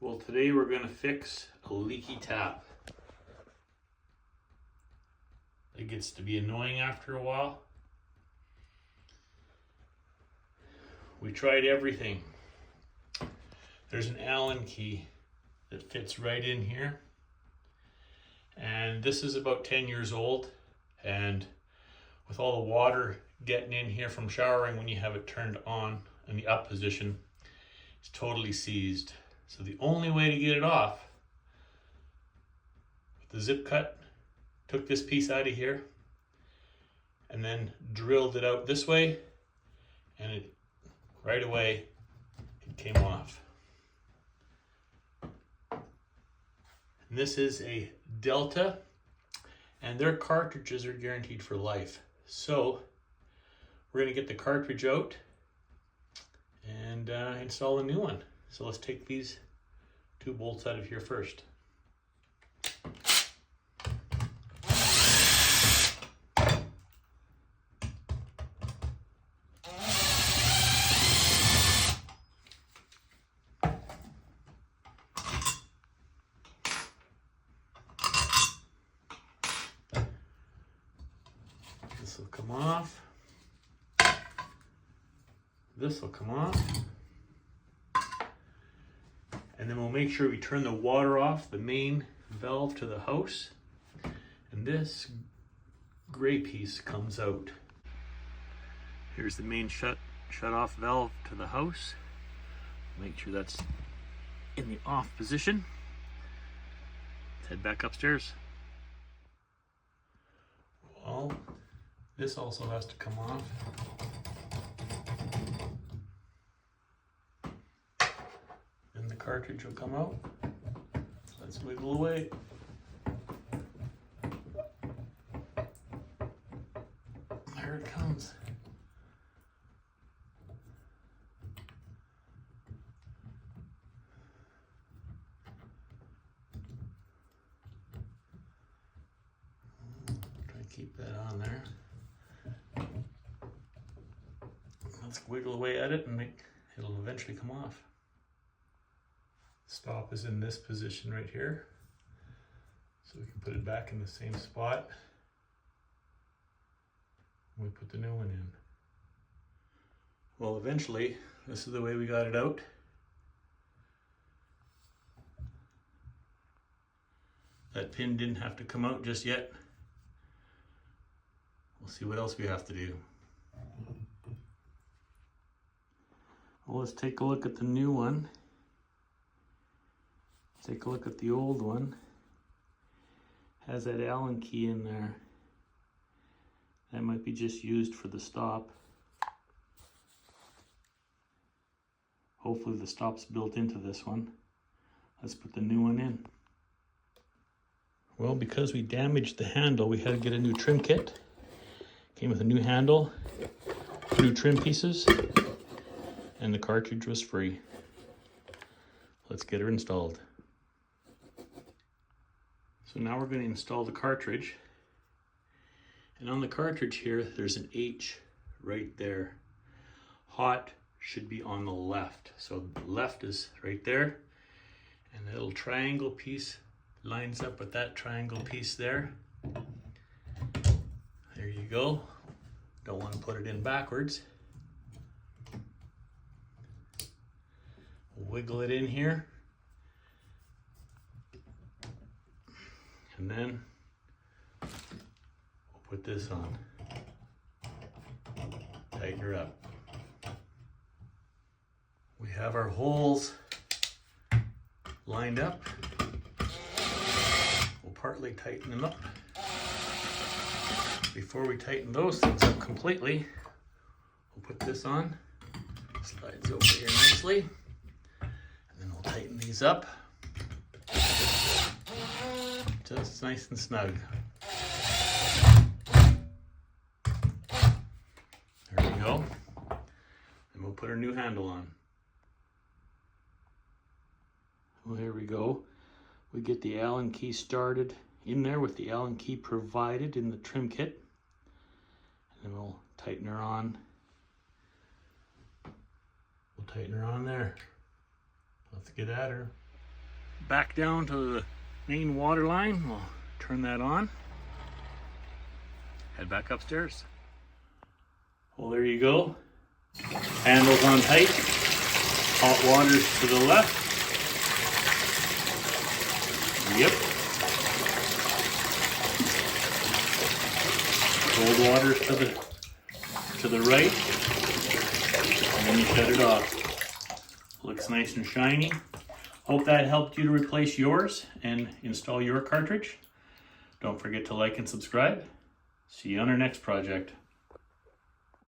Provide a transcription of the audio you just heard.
Well, today we're going to fix a leaky tap. It gets to be annoying after a while. We tried everything. There's an Allen key that fits right in here. And this is about 10 years old. And with all the water getting in here from showering when you have it turned on in the up position, it's totally seized. So the only way to get it off, with the zip cut, took this piece out of here and then drilled it out this way, and it right away it came off. And this is a Delta, and their cartridges are guaranteed for life. So we're going to get the cartridge out and install a new one. So let's take these two bolts out of here first. This will come off. This will come off. And then we'll make sure we turn the water off the main valve to the house. And this gray piece comes out. Here's the main shut off valve to the house. Make sure that's in the off position. Let's head back upstairs. Well, this also has to come off. Then the cartridge will come out. Let's wiggle away. There it comes. Try to keep that on there. Let's wiggle away at it and it'll eventually come off. Stop is in this position right here, so we can put it back in the same spot when we put the new one in. Well, eventually this is the way we got it out. That pin didn't have to come out just yet. We'll see what else we have to do. Well, let's take a look at the new one. Take a look at the old one. Has that Allen key in there. That might be just used for the stop. Hopefully the stop's built into this one. Let's put the new one in. Well, because we damaged the handle, we had to get a new trim kit. Came with a new handle, new trim pieces, and the cartridge was free. Let's get her installed. So now we're going to install the cartridge. And on the cartridge here, there's an H right there. Hot should be on the left. So the left is right there. And the little triangle piece lines up with that triangle piece there. There you go. Don't want to put it in backwards. Wiggle it in here. And then we'll put this on. Tighten her up. We have our holes lined up. We'll partly tighten them up. Before we tighten those things up completely, we'll put this on. Slides over here nicely. And then we'll tighten these up. Just nice and snug. There we go. And we'll put our new handle on. Well, here we go. We get the Allen key started in there with the Allen key provided in the trim kit. And then we'll tighten her on. We'll tighten her on there. Let's get at her. back down to the main water line. We'll turn that on. Head back upstairs. Well, there you go. Handles on tight. Hot water's to the left. Yep. Cold water's to the right. And then you shut it off. Looks nice and shiny. Hope that helped you to replace yours and install your cartridge. Don't forget to like and subscribe. See you on our next project.